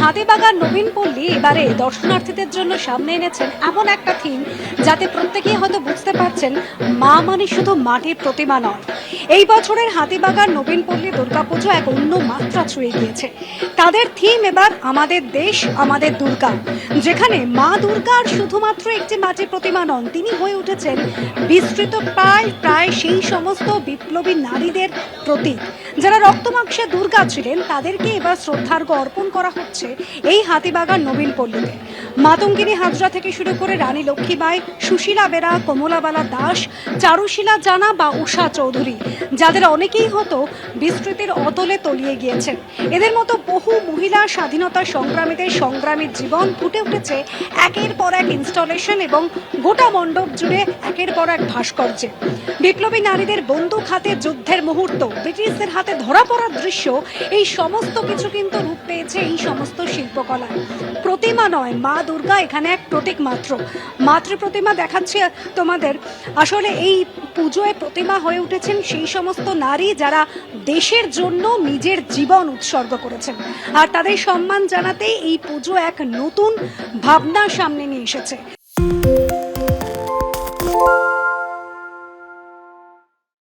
হাতিবাগান নবীন পল্লী এবারে দর্শনার্থীদের জন্য সামনে এনেছেন এমন একটা থিম যাতে প্রত্যেকেই হয়তো বুঝতে পারছেন মা মানে শুধু মাটির প্রতিমা নয়। এই বছরের হাতিবাগান নবীন পল্লী দুর্গাপুজো এক অন্য মাত্রা ছুঁয়ে গিয়েছে। তাদের থিম এবার আমাদের দেশ আমাদের দুর্গা, যেখানে মা দুর্গার শুধুমাত্র একটি মাটির প্রতিমা নন, তিনি হয়ে উঠেছেন বিস্তৃত প্রায় প্রায় সেই সমস্ত বিপ্লবী নারীদের প্রতীক যারা রক্তমাংসে দুর্গা ছিলেন। তাদেরকে এবার শ্রদ্ধার্ঘ্য অর্পণ করা হচ্ছে এই হাতিবাগান নবীন পল্লীতে। মাতঙ্গিনী হাজরা থেকে শুরু করে রানী লক্ষ্মীবাই, সুশীলা বেরা, কমলাবালা দাস, চারুশীলা জানা বা উষা চৌধুরী, যাদের অনেকেই হয়তো বিস্তৃতির অতলে তলিয়ে গিয়েছেন। এদের মতো বহু মহিলা স্বাধীনতা সংগ্রামীদের সংগ্রামীর জীবন ফুটে উঠেছে একের পর এক ইনস্টলেশন এবং গোটা মণ্ডপ জুড়ে একের পর এক ভাস্কর্যে। বিপ্লবী নারীদের বন্দুক হাতে যুদ্ধের মুহূর্ত, ব্রিটিশদের হাতে ধরা পড়ার দৃশ্য, এই সমস্ত কিছু কিন্তু রূপ পেয়েছে এই সমস্ত শিল্পকলায়। প্রতিমা নয়, মা দুর্গা এখানে এক প্রতীক মাত্র। মাতৃ প্রতিমা দেখাচ্ছে তোমাদের। আসলে এই পুজোয় প্রতিমা হয়ে উঠেছেন সেই সমস্ত নারী যারা দেশের জন্য নিজের জীবন উৎসর্গ করেছেন, আর তাদের সম্মান জানাতেই এই পুজো এক নতুন ভাবনা সামনে নিয়ে এসেছে।